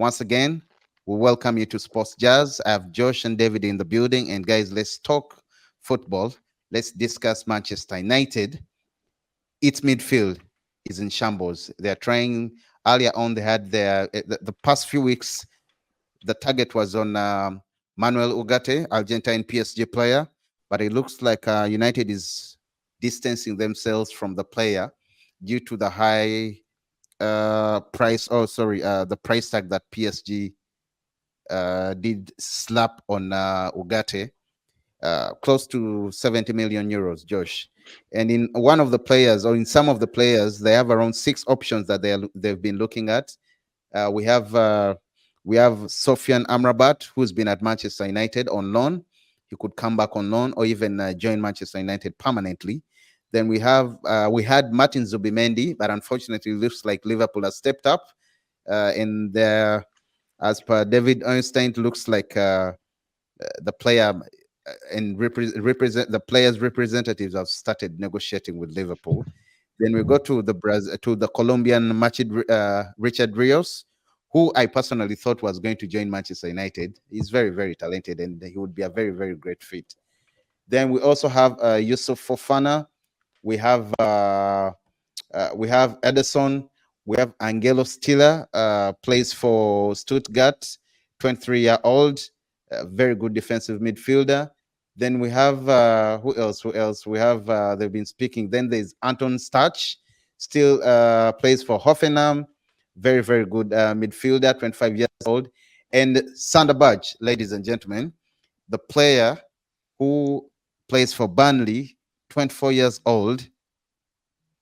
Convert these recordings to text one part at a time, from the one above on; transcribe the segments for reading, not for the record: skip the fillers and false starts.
Once again, we welcome you to Sports Jazz. I have Josh and David in the building. And guys, let's talk football. Let's discuss Manchester United. Its midfield is in shambles. They're trying, earlier on, they had the past few weeks, the target was on Manuel Ugarte, Argentine PSG player. But it looks like United is distancing themselves from the player due to the high the price tag that PSG did slap on Ugarte, close to 70 million euros, Josh. And in one of the players, or in some of the players, they have around 6 options that they've been looking at. We have Sofian Amrabat, who's been at Manchester United on loan. He could come back on loan or even join Manchester United permanently. Then we had Martin Zubimendi, but unfortunately, it looks like Liverpool has stepped up. And as per David Einstein, it looks like the player and represent the players' representatives have started negotiating with Liverpool. Then we go to the Colombian Richard Rios, who I personally thought was going to join Manchester United. He's very, very talented, and he would be a very, very great fit. Then we also have Yusuf Fofana. We have Ederson. We have Angelo Stiller, plays for Stuttgart, 23-year-old, very good defensive midfielder. Then we have who else? We have they've been speaking. Then there's Anton Stach, still plays for Hoffenheim, very, very good midfielder, 25 years old. And Sander Berge, ladies and gentlemen, the player who plays for Burnley, 24 years old,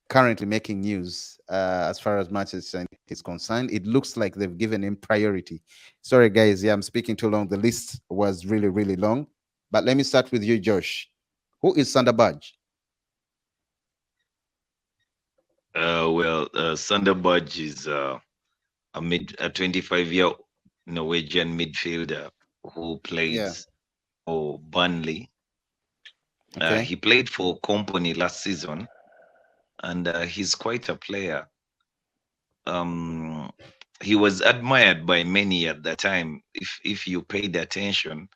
currently making news as far as Manchester United is concerned. It looks like they've given him priority. Sorry, guys. Yeah, I'm speaking too long. The list was really, really long. But let me start with you, Josh. Who is Sander Berge? Sander Berge is a 25-year Norwegian midfielder who plays for Burnley. Okay. He played for Company last season, and he's quite a player. He was admired by many at the time. If you paid attention,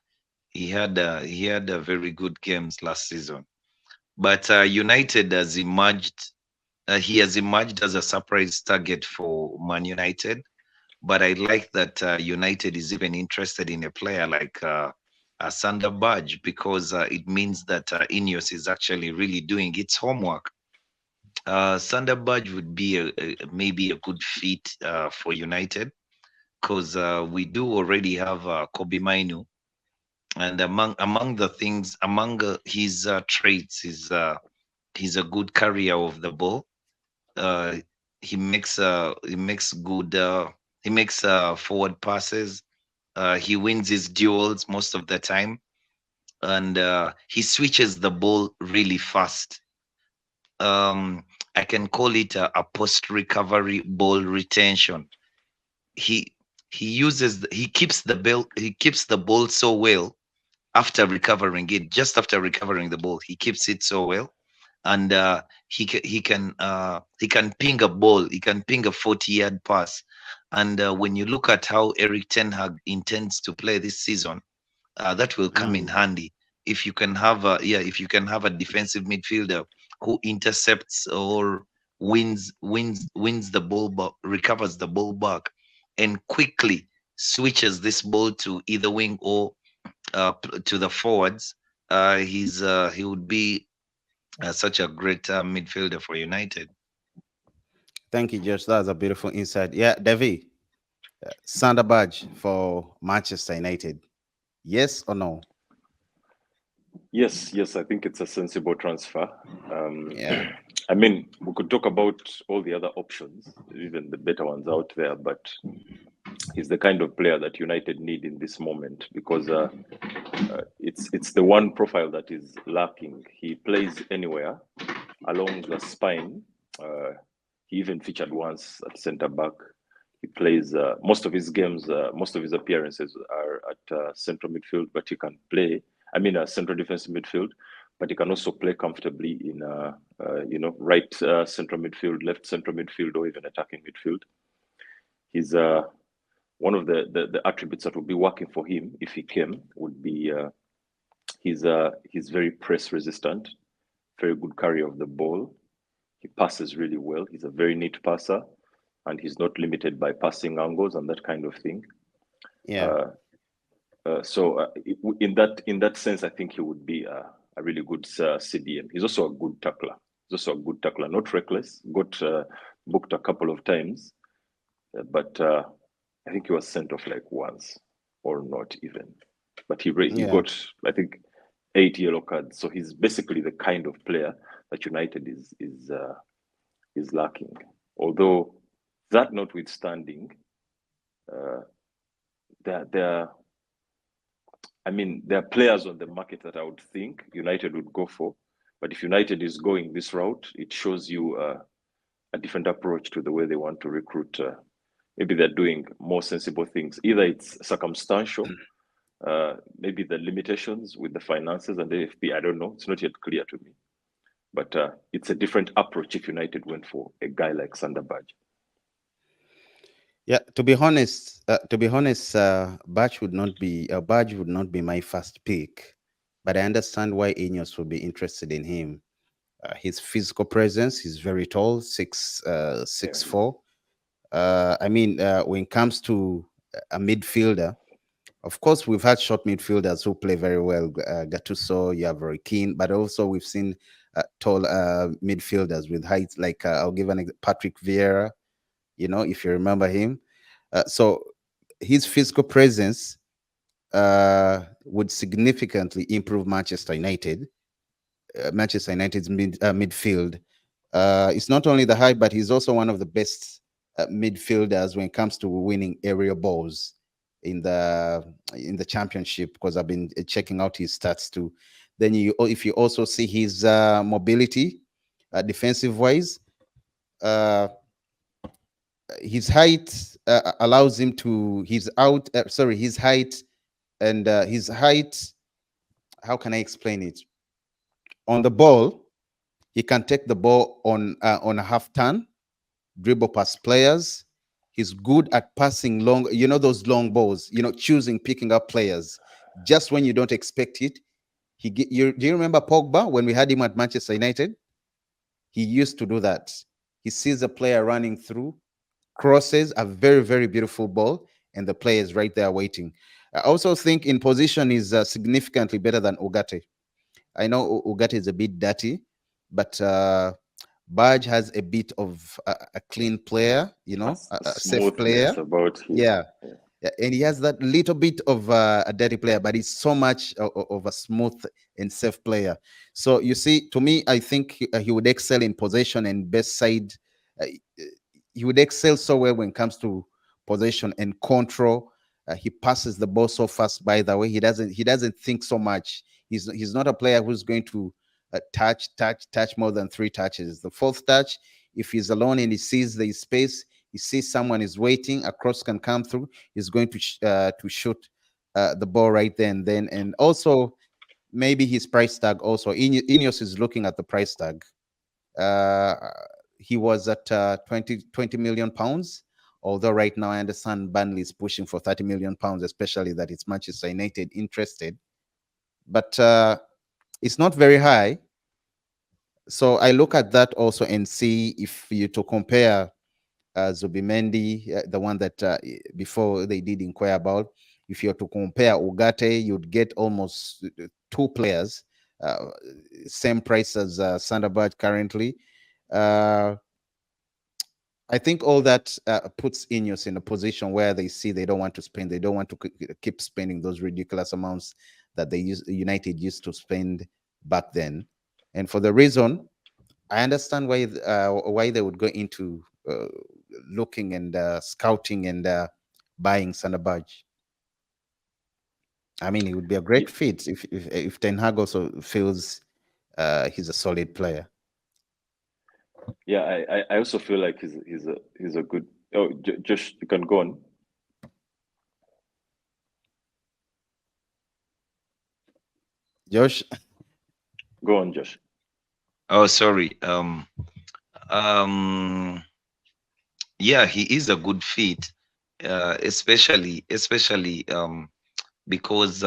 he had a very good games last season. But United has emerged. He has emerged as a surprise target for Man United. But I like that United is even interested in a player like Sander Berge, because it means that Ineos is actually really doing its homework. Sander Berge would be maybe a good fit for United, because we do already have Kobe Mainu, and among the things, among his traits, is he's a good carrier of the ball. Uh, he makes good forward passes. He wins his duels most of the time, and he switches the ball really fast. I can call it a post recovery ball retention. He he keeps the ball so well after recovering it. Just after recovering the ball, he keeps it so well, and he can ping a ball. He can ping a 40-yard pass. And when you look at how Eric Ten Hag intends to play this season, that will come in handy. If you can have a defensive midfielder who intercepts or wins the ball back, recovers the ball back, and quickly switches this ball to either wing or to the forwards, he would be such a great midfielder for United. Thank you, Josh. That's a beautiful insight. Yeah, Devi, Sander Berge for Manchester United. Yes or no? Yes, I think it's a sensible transfer. Yeah. I mean, we could talk about all the other options, even the better ones out there, but he's the kind of player that United need in this moment, because it's the one profile that is lacking. He plays anywhere along the spine. He even featured once at centre back. He plays most of his games, most of his appearances are at central midfield, but he can play. I mean, a central defensive midfield, but he can also play comfortably in, right central midfield, left central midfield, or even attacking midfield. He's one of the attributes that would be working for him if he came would be he's very press resistant, very good carrier of the ball. He passes really well. He's a very neat passer, and he's not limited by passing angles and that kind of thing. Yeah. So in that sense, I think he would be a really good CDM. He's also a good tackler. Not reckless. Got booked a couple of times, but I think he was sent off like once, or not even. But he Yeah. got, I think, 8 yellow cards. So he's basically the kind of player that United is lacking. Although that notwithstanding, there are players on the market that I would think United would go for. But if United is going this route, it shows you a different approach to the way they want to recruit. Maybe they're doing more sensible things. Either it's circumstantial, maybe the limitations with the finances and the AFP, I don't know. It's not yet clear to me. But it's a different approach if United went for a guy like SANDER. Yeah, to be honest, Berge would not be my first pick, but I understand why Ineos would be interested in him. His physical presence, he's very tall, 6'4". When it comes to a midfielder, of course, we've had short midfielders who play very well. Gattuso, you are very keen, but also we've seen tall midfielders with height. Like I'll give Patrick Vieira. If you remember him. So his physical presence would significantly improve Manchester United's midfield. It's not only the height, but he's also one of the best midfielders when it comes to winning aerial balls in the championship, because I've been checking out his stats too. Then if you also see his mobility, defensive wise, his height allows him to his height how can I explain it? On the ball, he can take the ball on a half turn, dribble past players. He's good at passing long, those long balls, picking up players just when you don't expect it. Do you remember Pogba when we had him at Manchester United? He used to do that. He sees a player running through, crosses a very, very beautiful ball, and the player is right there waiting. I also think in position is significantly better than Ugarte. I know Ugarte is a bit dirty, but Berge has a bit of a clean player, a safe player. About him. Yeah. And he has that little bit of a dirty player, but he's so much of a smooth and safe player. So you see, to me, I think he would excel in possession and best side. He would excel so well when it comes to possession and control. He passes the ball so fast. By the way, he doesn't think so much. He's not a player who's going to touch more than 3 touches. The 4th touch, if he's alone and he sees the space, he sees someone is waiting, a cross can come through, he's going to shoot the ball right then. And also maybe his price tag. Also, Ineos is looking at the price tag. He was at 20 million pounds. Although right now I understand Burnley is pushing for 30 million pounds, especially that it's Manchester United interested. But it's not very high. So I look at that also and see if you to compare Zubimendi, the one that before they did inquire about, if you're to compare Ugarte, you'd get almost 2 players, same price as SANDER currently. I think all that puts Ineos in a position where they see they don't want to spend. They don't want to keep spending those ridiculous amounts that United used to spend back then. And for the reason, I understand why they would go into looking and scouting and buying SANDER. I mean, it would be a great fit if Ten Hag also feels he's a solid player. Yeah, I also feel like he's a good. Oh, Josh, you can go on. Josh, go on, Josh. Oh, sorry. Yeah, he is a good fit, especially because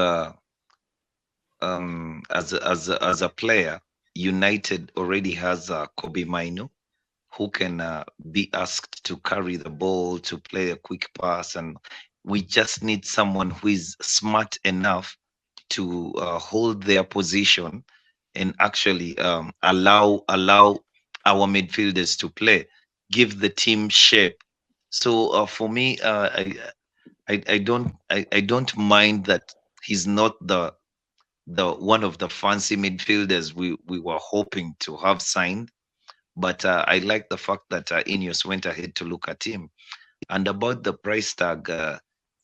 as a player, United already has Kobe Mino, who can be asked to carry the ball, to play a quick pass, and we just need someone who is smart enough to hold their position and actually allow our midfielders to play, give the team shape. So for me, I don't mind that he's not the one of the fancy midfielders we were hoping to have signed, but I like the fact that Ineos went ahead to look at him. And about the price tag,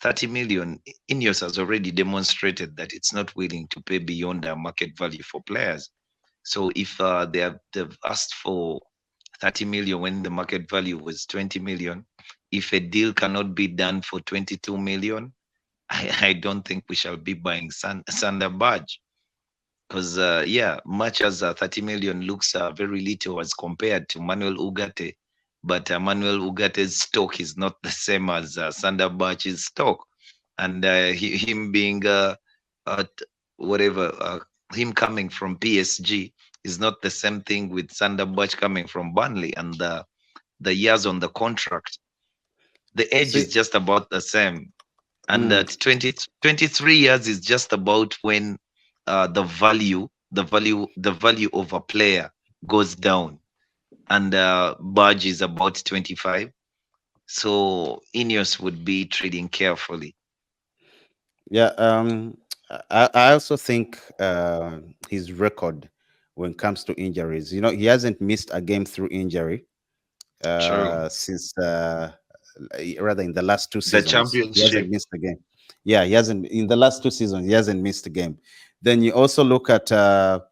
30 million, Ineos has already demonstrated that it's not willing to pay beyond their market value for players. So if they've asked for 30 million when the market value was 20 million, if a deal cannot be done for 22 million, I don't think we shall be buying Sander Berge. Because, yeah, much as 30 million looks very little as compared to Manuel Ugarte, but Manuel Ugate's stock is not the same as Sander Berge's stock. And him being, whatever, him coming from PSG is not the same thing with Sander Berge coming from Burnley. And the years on the contract, the age is See, just about the same. And mm, at 23 years is just about when the value of a player goes down. And Budge is about 25. So Ineos would be trading carefully. yeah, I also think his record when it comes to injuries, he hasn't missed a game through injury True. since rather in the last two The seasons. He hasn't championship. missed a game. Yeah, he hasn't in the last 2 seasons. He hasn't missed a game. Then you also look at the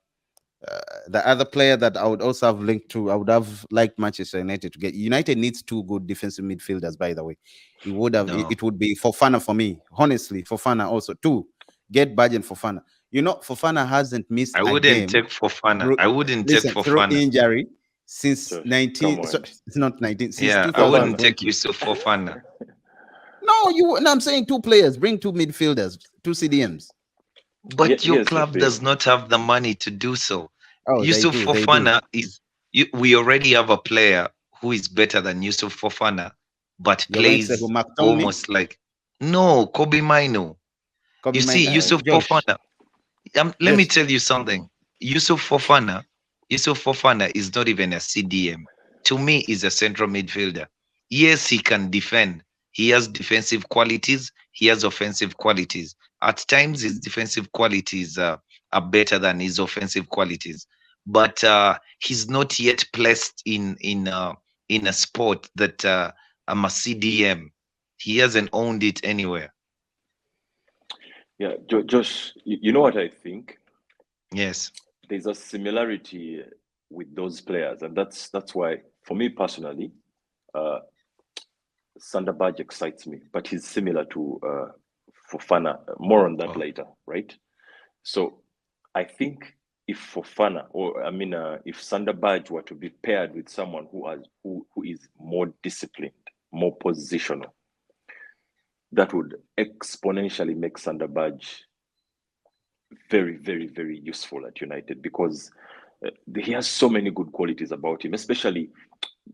other player that I would also have linked to. I would have liked Manchester United to get. United needs two good defensive midfielders. By the way, it would have. It, No, it would be Fofana for me. Honestly, Fofana also two. Get Berge and Fofana. Fofana hasn't missed I a wouldn't game take Fofana. through, I wouldn't take listen, through Fofana. injury since Josh, come 19. So on. it's not 19, since Yeah, I wouldn't Fofana. 2020. take Yusuf Fofana. No, no, I'm saying two players. Bring two midfielders, two CDMs. But your Here's the club does thing. not have the money to do so. Oh, they Yusuf do. They do. Fofana is we already have a player who is better than Yusuf Fofana, but You're going to say who? plays McTominay, almost like no Kobe Mino. Kobe You see, Mine, Yusuf Josh. Fofana. Let me Josh. tell you something. Yusuf Fofana, Yusuf Fofana is not even a CDM. To me, is a central midfielder. Yes, he can defend. He has defensive qualities. He has offensive qualities. At times, his defensive qualities are better than his offensive qualities. But he's not yet placed in a sport that I'm a CDM. He hasn't owned it anywhere. Yeah, Josh, you know what I think? Yes. There's a similarity with those players, and that's why, for me personally, uh, Sander Berge excites me, but he's similar to Fofana. More on that Oh, later, right? So I think if Fofana, or I mean, if Sander Berge were to be paired with someone who is more disciplined, more positional, that would exponentially make Sander Berge very, very, very useful at United, because he has so many good qualities about him. Especially,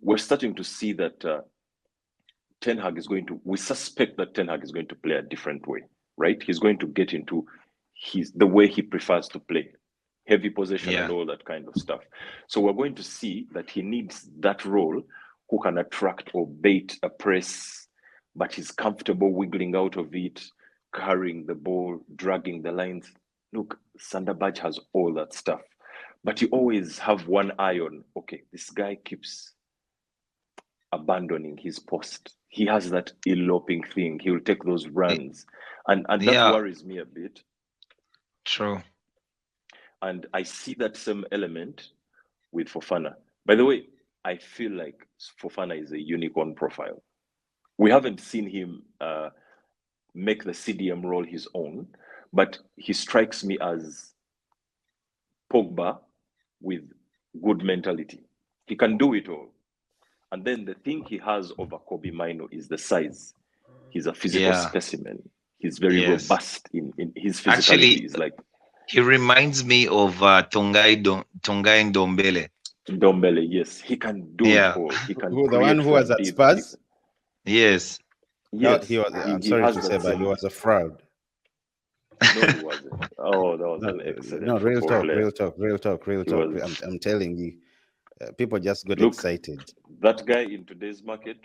we're starting to see that Ten Hag is going to. We suspect that Ten Hag is going to play a different way, right? He's going to get into the way he prefers to play, heavy possession and yeah. all that kind of stuff. So we're going to see that he needs that role who can attract or bait a press, but he's comfortable wiggling out of it, carrying the ball, dragging the lines. Look, Sander Berge has all that stuff, but you always have one eye on, okay, this guy keeps abandoning his post. He has that eloping thing. He will take those Eh, runs, and that Yeah, worries me a bit. true. And I see that same element with Fofana. By the way, I feel like Fofana is a unicorn profile. We haven't seen him make the CDM role his own, but he strikes me as Pogba with good mentality. He can do it all. And then the thing he has over Kobe Mino is the size. He's a physical Yeah. specimen. He's very Yes. robust in his physicality. Actually, Is like he reminds me of Tongai Ndombele. Dombele. Yes, he can do it Yeah. all. He can Who, the create one who was from at deep. Spurs? Yes. No, Yes, he was. I'm he sorry has to that say, but he same. was a fraud. No, he wasn't. Oh, that was No, an excellent no, real football talk, player. real talk, real talk, real He talk. was. I'm telling you, people just got Look, excited. that guy in today's market,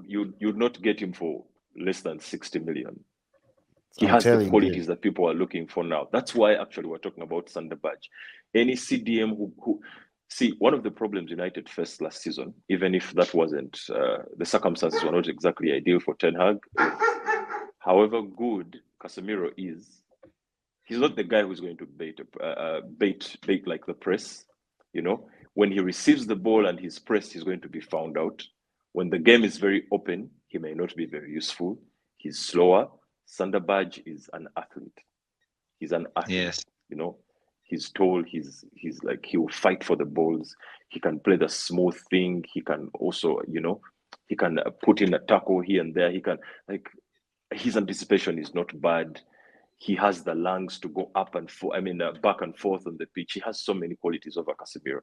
you'd not get him for less than 60 million. He I'm has the telling qualities you. that people are looking for now. That's why actually we're talking about Sander Berge. Any CDM who see, one of the problems United faced last season, even if that wasn't the circumstances were not exactly ideal for Ten Hag, however good Casemiro is, he's not the guy who's going to bait like the press. You know, when he receives the ball and he's pressed, he's going to be found out. When the game is very open, he may not be very useful. He's slower. Sander Berge is an athlete. He's an athlete. Yes. You know, he's tall. He's like, he will fight for the balls. He can play the smooth thing. He can also, you know, he can put in a tackle here and there. He can, like, his anticipation is not bad. He has the lungs to go up and forth. I mean, back and forth on the pitch. He has so many qualities over Casemiro.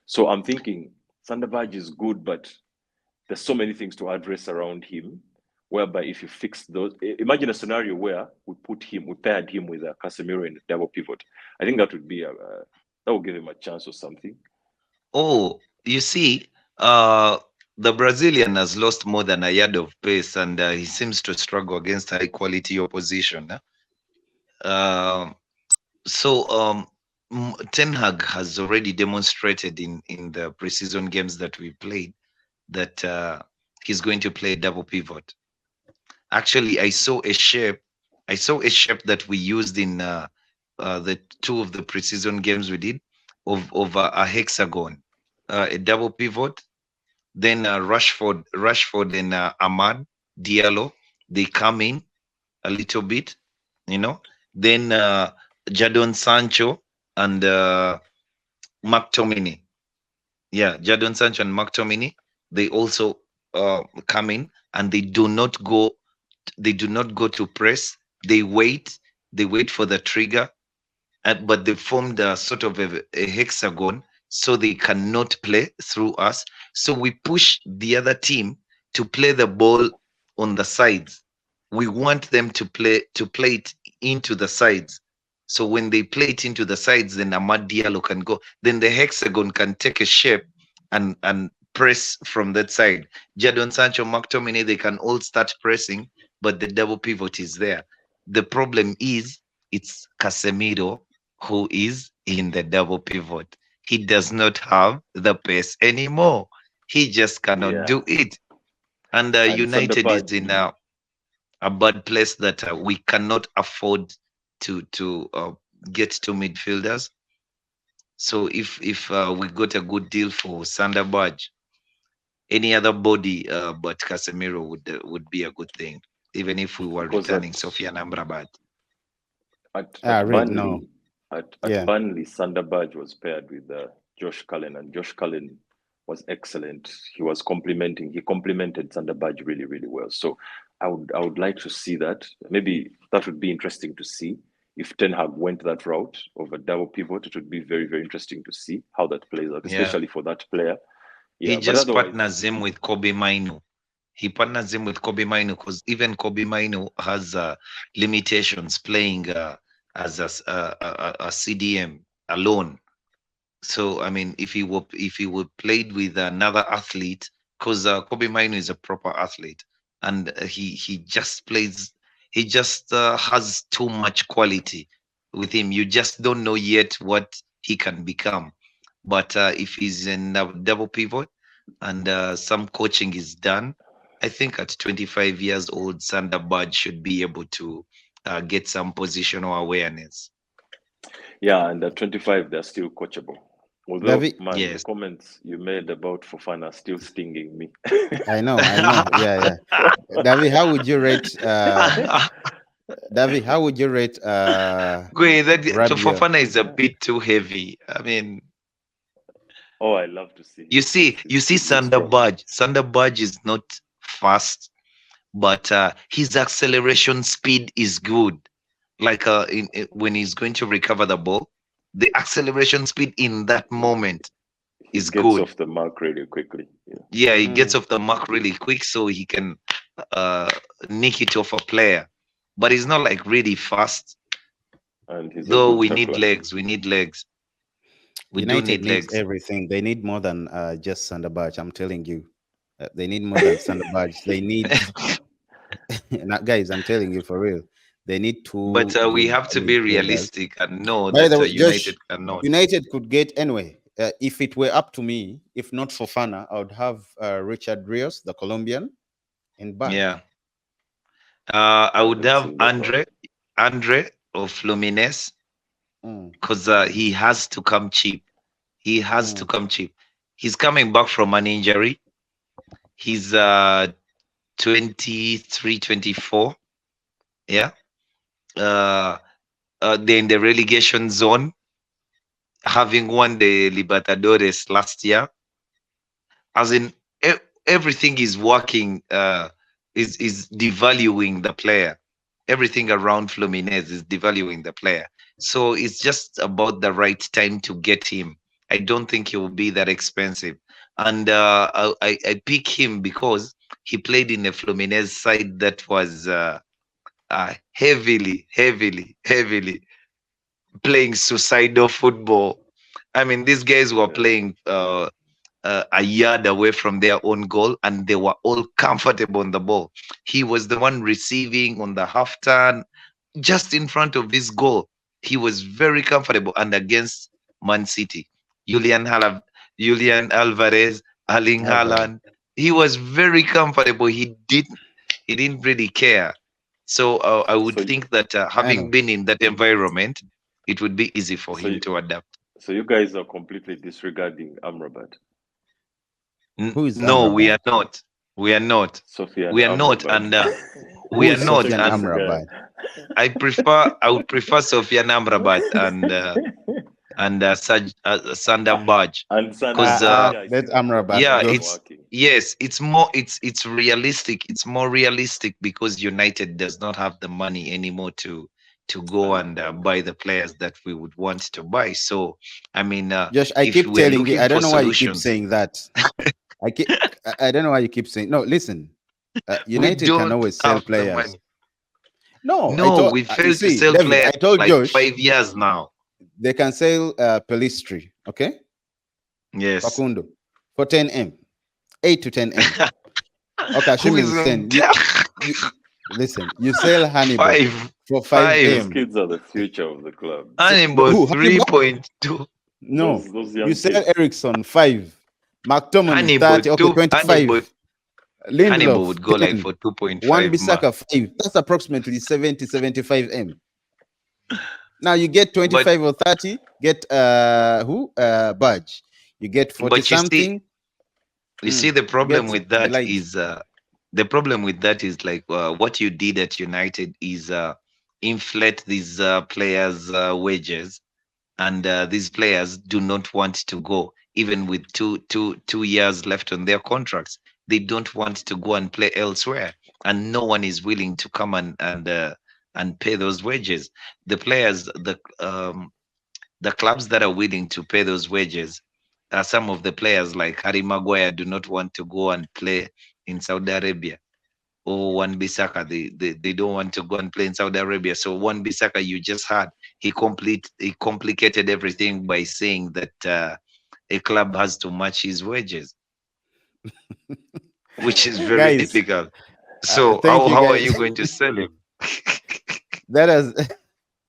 So I'm thinking Sander Berge is good, but there's so many things to address around him. Whereby if you fix those, imagine a scenario where we paired him with Casemiro in a double pivot. I think that would be that would give him a chance or something. Oh, you see, the Brazilian has lost more than a yard of pace, and he seems to struggle against high quality opposition. So Ten Hag has already demonstrated in the preseason games that we played that he's going to play double pivot. Actually, I saw a shape that we used in the two of the preseason games we did of a hexagon, a double pivot. Then Rashford and Ahmad Diallo, they come in a little bit, you know. Then Jadon Sancho and McTominay. Yeah, Jadon Sancho and McTominay, they also come in, and they do not go to press. They wait for the trigger, but they formed a sort of a hexagon, so they cannot play through us. So we push the other team to play the ball on the sides. We want them to play it into the sides. So when they play it into the sides, then Amad Diallo can go. Then the hexagon can take a shape and press from that side. Jadon Sancho, McTominay, they can all start pressing, but the double pivot is there. The problem is it's Casemiro who is in the double pivot. He does not have the pace anymore. He just cannot do it. And United is in a bad place that we cannot afford to get two midfielders. So if we got a good deal for Sander Berge, any other body but Casemiro would be a good thing, even if we were Because returning Sofiane Amrabat. At Reed, Burnley, no. at Yeah. Burnley, Sander Berge was paired with Josh Cullen, and Josh Cullen was excellent. He complemented Sander Berge really, really well. So I would like to see that. Maybe that would be interesting to see. If Ten Hag went that route of a double pivot, it would be very, very interesting to see how that plays out, Yeah. especially for that player. He Yeah, but just otherwise, partners him with Kobe Mainu. He partners him with Kobe Mainu because even Kobe Mainu has limitations playing as a CDM alone. So I mean, if he would played with another athlete, because Kobe Mainu is a proper athlete, and he just plays. He just has too much quality with him. You just don't know yet what he can become. But if he's in a double pivot and some coaching is done, I think at 25 years old, Sander Berge should be able to get some positional awareness. yeah, and at 25, they're still coachable. Although, David, man, Yes. the comments you made about Fofana are still stinging me. I know. Yeah. David, how would you rate? David, how would you rate? Wait, that Rabiot? Fofana is a bit too heavy. I mean, Oh, I love to see. you see, He's Sander strong. Berge. Sander Berge is not fast, but his acceleration speed is good. Like when he's going to recover the ball, the acceleration speed in that moment He is gets good. off the mark really quickly. Yeah. Yeah, he gets off the mark really quick, so he can nick it off a player. But he's not like really fast. And he's a Though good we need tackler. legs. We need legs. We do United need needs legs. everything. They need more than just SANDER. I'm telling you, they need more than SANDER. They need, now, guys. I'm telling you for real. They need But two we good have to be midfielders. realistic and know By the that way, Josh, United cannot. United could get anyway. If it were up to me, if not for Fana, I would have Richard Rios, the Colombian, in back. Yeah. I would Haven't have seen that one. Andre of Fluminense, Mm, because he has to come cheap. He has to mm. come cheap. He's coming back from an injury. He's 23, 24. Yeah. They're in the relegation zone, having won the Libertadores last year. As in, everything is working, is devaluing the player. Everything around Fluminense is devaluing the player. So it's just about the right time to get him. I don't think he will be that expensive. And I pick him because he played in a Fluminense side that was heavily playing suicidal football. I mean, these guys were playing a yard away from their own goal, and they were all comfortable on the ball. He was the one receiving on the half turn, just in front of his goal. He was very comfortable. And against Man City, Julian Alvarez, Erling Alvarez. Haaland, he was very comfortable. He didn't really care. So I would So, think that I having know. been in that environment, it would be easy for so, him to adapt. so you guys are completely disregarding Amrabat. Who is No, we Amrabat? are not. We are not. Sofian We are not, Amrabat. and Who we are is not. Sofian This And guy. Amrabat? I would prefer Sofian Amrabat and Sander Berge, And Sander because Berge, I Let see the Amrabat yeah, combination go. working. it's realistic. It's more realistic because United does not have the money anymore to go and buy the players that we would want to buy. So I mean, Josh, I if keep we are telling you. looking I for don't know why you keep solutions, saying that. I keep. I don't know why you keep saying. No, listen. we United can don't always sell have the players. money. No, I No, told we you failed to see, sell David, players I told like Josh 5 years now. they can sell Pelistri, okay? Yes. Facundo for 10M, 8 to 10M. Okay, Who assuming is it's going 10. to Listen, you sell Hannibal five? for Those 5M. kids are the future of the club. Hannibal Who? Hannibal? 3.2. No. Those You young sell kids. Ericsson 5. McTominay Hannibal 30. Okay, 2. Hannibal 25. Hannibal Lindelof would go like 10. for One 2.5 mark. Bissaka 5. That's approximately 70, 75M. Now you get But 25 or 30, get Berge. You get 40 but something. you see the problem Get with the that likes. is like what you did at United is inflate these players' wages, and these players do not want to go even with 2 years left on their contracts. They don't want to go and play elsewhere, and no one is willing to come and pay those wages. The players, the clubs that are willing to pay those wages, some of the players like Harry Maguire do not want to go and play in Saudi Arabia. Or Wan Bissaka, they don't want to go and play in Saudi Arabia. So Wan Bissaka, you just had, he complicated everything by saying that a club has to match his wages, which is very Guys, difficult. So thank you how are guys. you going to sell him? That is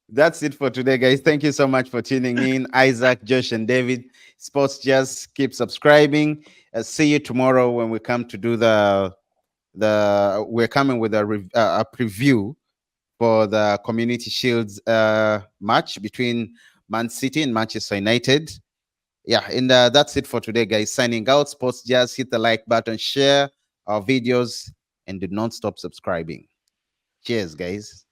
that's it for today, guys. Thank you so much for tuning in. Isaac, Josh, and David. Sports Just keep subscribing. See you tomorrow when we come to do we're coming with a preview for the Community Shields match between Man City and Manchester United. Yeah, and that's it for today, guys. Signing out. Sports Just hit the like button, share our videos, and do not stop subscribing. Cheers, guys.